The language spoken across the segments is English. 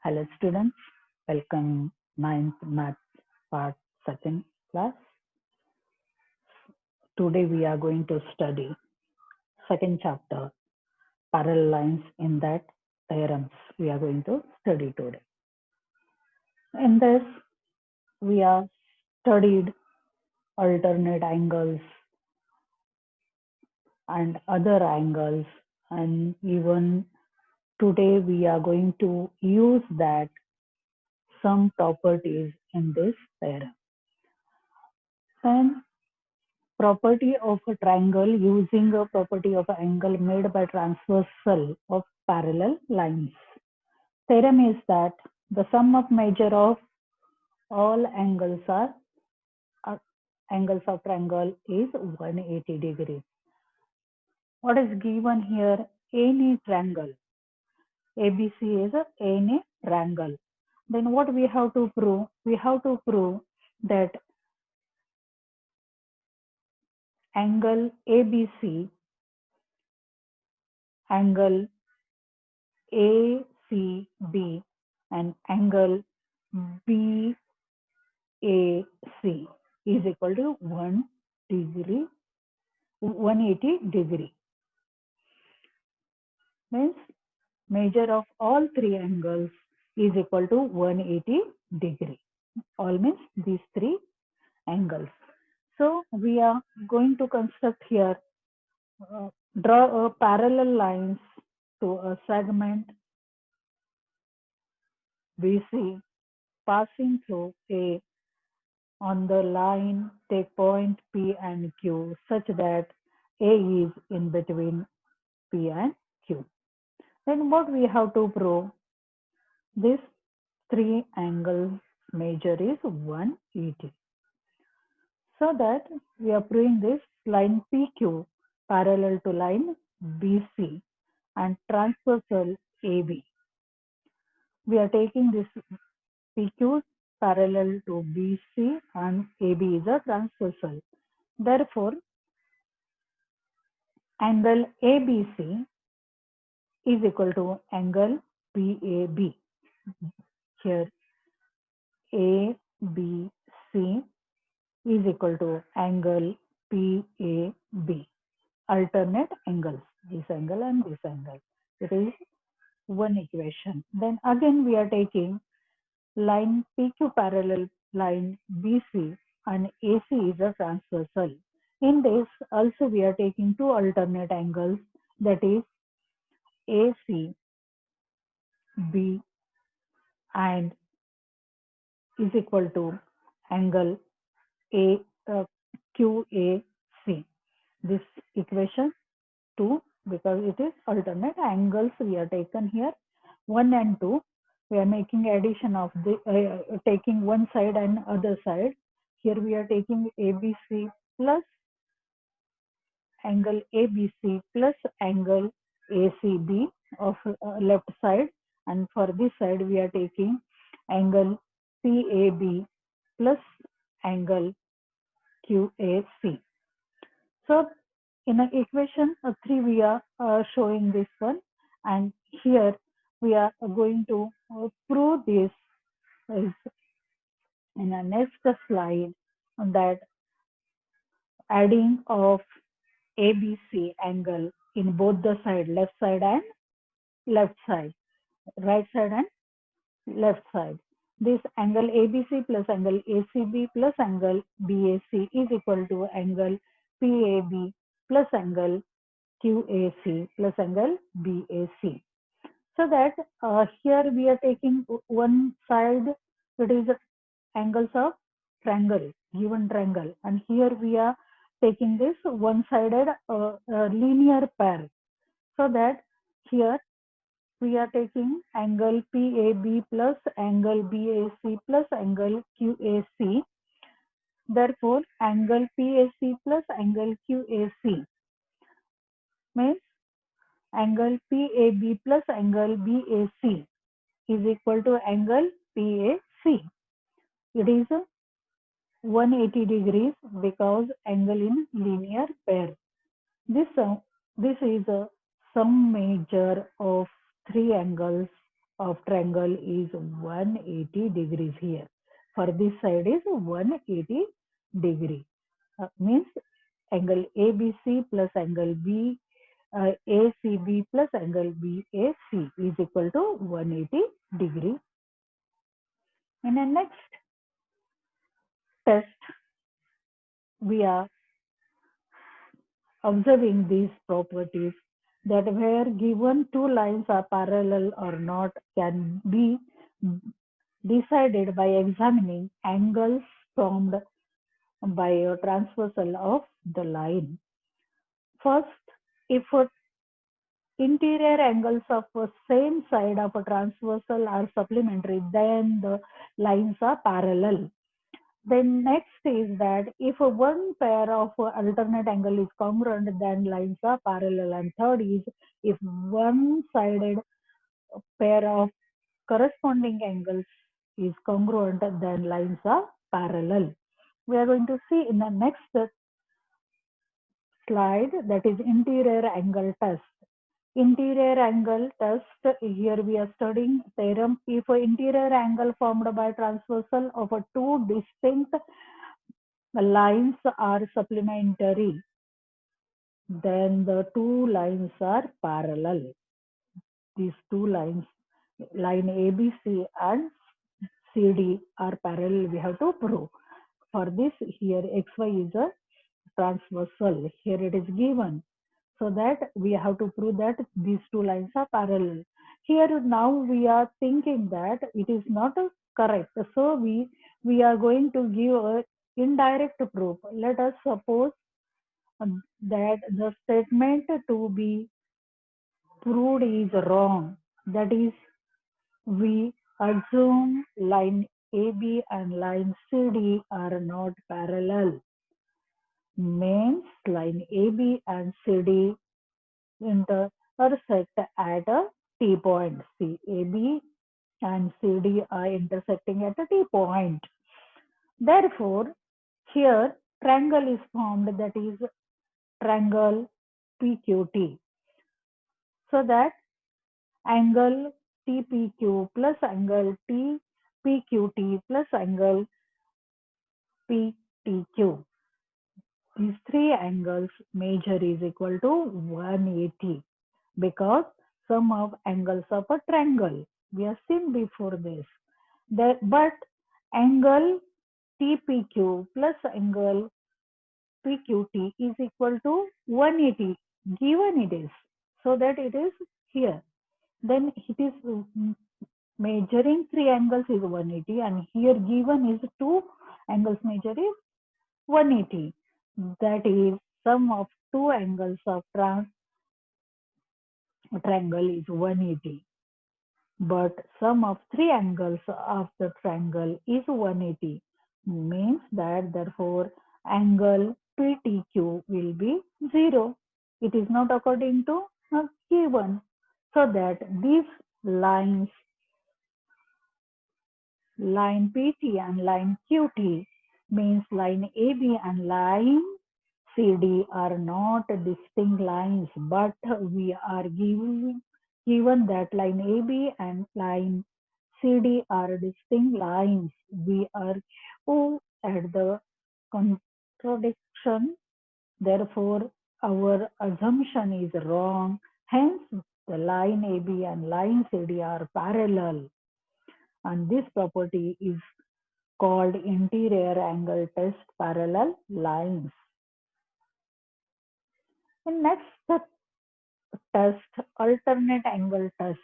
Hello students, welcome ninth math part second class. Today we are going to study second chapter parallel lines in that theorems we are going to study today. In this we are studied alternate angles and other angles, and even today we are going to use that some properties in this theorem. And property of a triangle using a property of an angle made by transversal of parallel lines. Theorem is that the sum of measure of all uh, angles of triangle is 180 degrees. What is given here? Any triangle. ABC is any triangle. Then what we have to prove? We have to prove that angle ABC, angle ACB, and angle BAC is equal to 180 degree. Means measure of all three angles is equal to 180 degree. All means these three angles. So we are going to construct here, draw a parallel lines to a segment BC passing through A. On the line, take point P and Q such that A is in between P and Q. Then what we have to prove? This three angle measure is 180. So that we are proving this line PQ parallel to line BC and transversal AB. We are taking this PQ parallel to BC and AB is a transversal. Therefore, angle ABC is equal to angle PAB. Here, ABC is equal to angle PAB. Alternate angles, this angle and this angle. It is one equation. Then again we are taking line PQ parallel line BC and AC is a transversal. In this also we are taking two alternate angles, that is ACB and is equal to angle A QAC. This equation 2, because it is alternate angles we are taken here 1 and 2. We are making addition of the taking one side and other side. Here we are taking ABC plus angle ABC plus angle ACB of left side, and for this side we are taking angle PAB plus angle QAC. So in equation 3 we are showing this one, and here we are going to prove this is in the next slide, that adding of ABC angle in both the side, left side and left side, right side and left side. This angle ABC plus angle ACB plus angle BAC is equal to angle PAB plus angle QAC plus angle BAC. So that here we are taking one side, that is angles of triangle, given triangle, and here we are taking this one-sided linear pair. So that here we are taking angle PAB plus angle BAC plus angle QAC. Therefore, angle PAC plus angle QAC means angle PAB plus angle BAC is equal to angle PAC. It is 180 degrees because angle in linear pair. This is a sum measure of three angles of triangle is 180 degrees here. For this side is 180 degree. Means angle ABC plus angle ACB plus angle BAC is equal to 180 degree. In the next test, we are observing these properties that where given two lines are parallel or not can be decided by examining angles formed by a transversal of the line. First, if interior angles of the same side of a transversal are supplementary, then the lines are parallel. Then next is that if one pair of alternate angle is congruent, then lines are parallel. And third is if one-sided pair of corresponding angles is congruent, then lines are parallel. We are going to see in the next slide, that is interior angle test. Interior angle test, here we are studying theorem. If an interior angle formed by transversal of a two distinct lines are supplementary, then the two lines are parallel. These two lines, line ABC and CD are parallel, we have to prove. For this, here XY is a transversal. Here it is given. So that we have to prove that these two lines are parallel. Here now we are thinking that it is not correct. So we are going to give a indirect proof. Let us suppose that the statement to be proved is wrong. That is, we assume line AB and line CD are not parallel. Means line AB and CD intersect at a T point. See, AB and CD are intersecting at a T point. Therefore, here triangle is formed, that is triangle PQT. So that angle TPQ plus angle TPQT plus angle PTQ. These three angles measure is equal to 180 because sum of angles of a triangle. We have seen before this. But angle TPQ plus angle PQT is equal to 180 given it is. So that it is here. Then it is measuring three angles is 180 and here given is two angles measure is 180. That is sum of two angles of triangle is 180. But sum of three angles of the triangle is 180. Means that therefore angle PTQ will be 0. It is not according to given. So that these lines, line PT and line QT, means line AB and line CD are not distinct lines, but we are given that line AB and line CD are distinct lines. We are at the contradiction. Therefore, our assumption is wrong. Hence, the line AB and line CD are parallel. And this property is called interior angle test parallel lines. In next test, alternate angle test.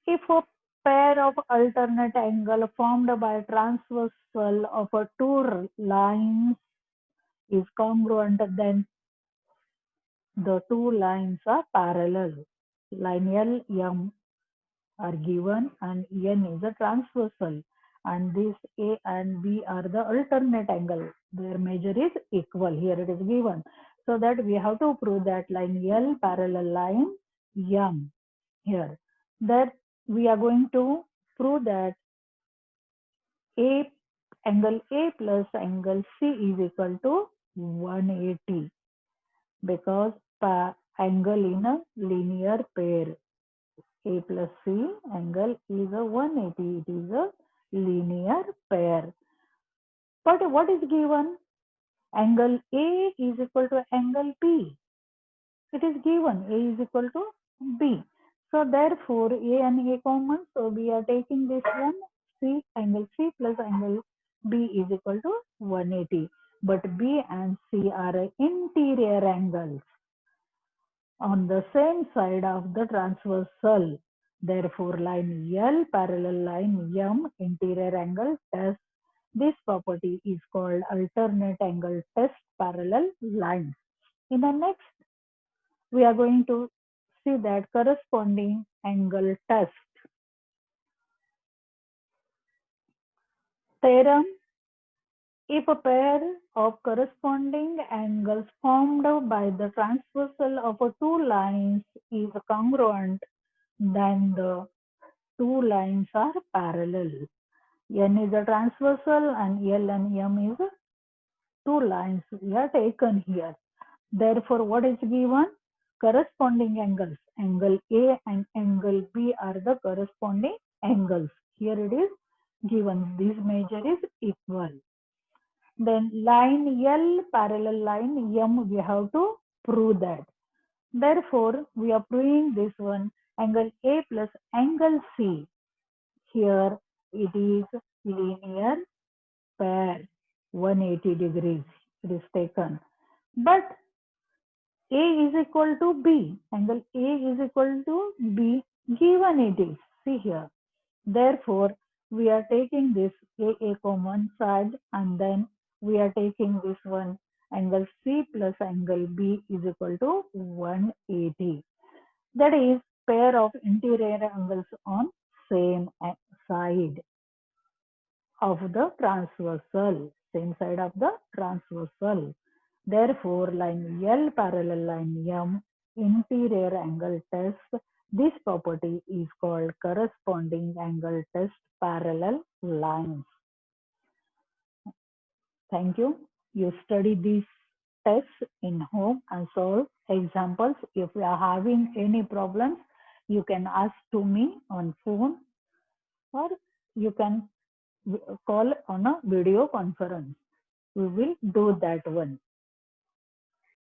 If a pair of alternate angle formed by transversal of a two lines is congruent, then the two lines are parallel. Line L, M are given and N is a transversal, and this A and B are the alternate angle. Their measure is equal. Here it is given. So that we have to prove that line L parallel line M here. That we are going to prove that A angle A plus angle C is equal to 180 because angle in a linear pair A plus C angle is a 180. It is a linear pair. But what is given? Angle A is equal to angle B. It is given A is equal to B. So therefore A and A common. So we are taking this one C angle C plus angle B is equal to 180. But B and C are interior angles on the same side of the transversal. Therefore, line L parallel line M interior angle test. This property is called alternate angle test parallel lines. In the next, we are going to see that corresponding angle test. Theorem: if a pair of corresponding angles formed by the transversal of two lines is congruent, then the two lines are parallel. N is a transversal and L and M is two lines we are taken here. Therefore, what is given? Corresponding angles. Angle A and angle B are the corresponding angles. Here it is given. This measure is equal. Then line L parallel line M, we have to prove that. Therefore, we are proving this one angle A plus angle C. Here it is linear pair 180 degrees. It is taken. But A is equal to B. Angle A is equal to B. Given it is. See here. Therefore, we are taking this AA common side and then we are taking this one angle C plus angle B is equal to 180. That is pair of interior angles on same side of the transversal, same side of the transversal. Therefore, line L parallel line M interior angle test. This property is called corresponding angle test parallel lines. Thank you. You study these tests in home and solve examples. If you are having any problems, you can ask to me on phone or you can call on a video conference. We will do that one.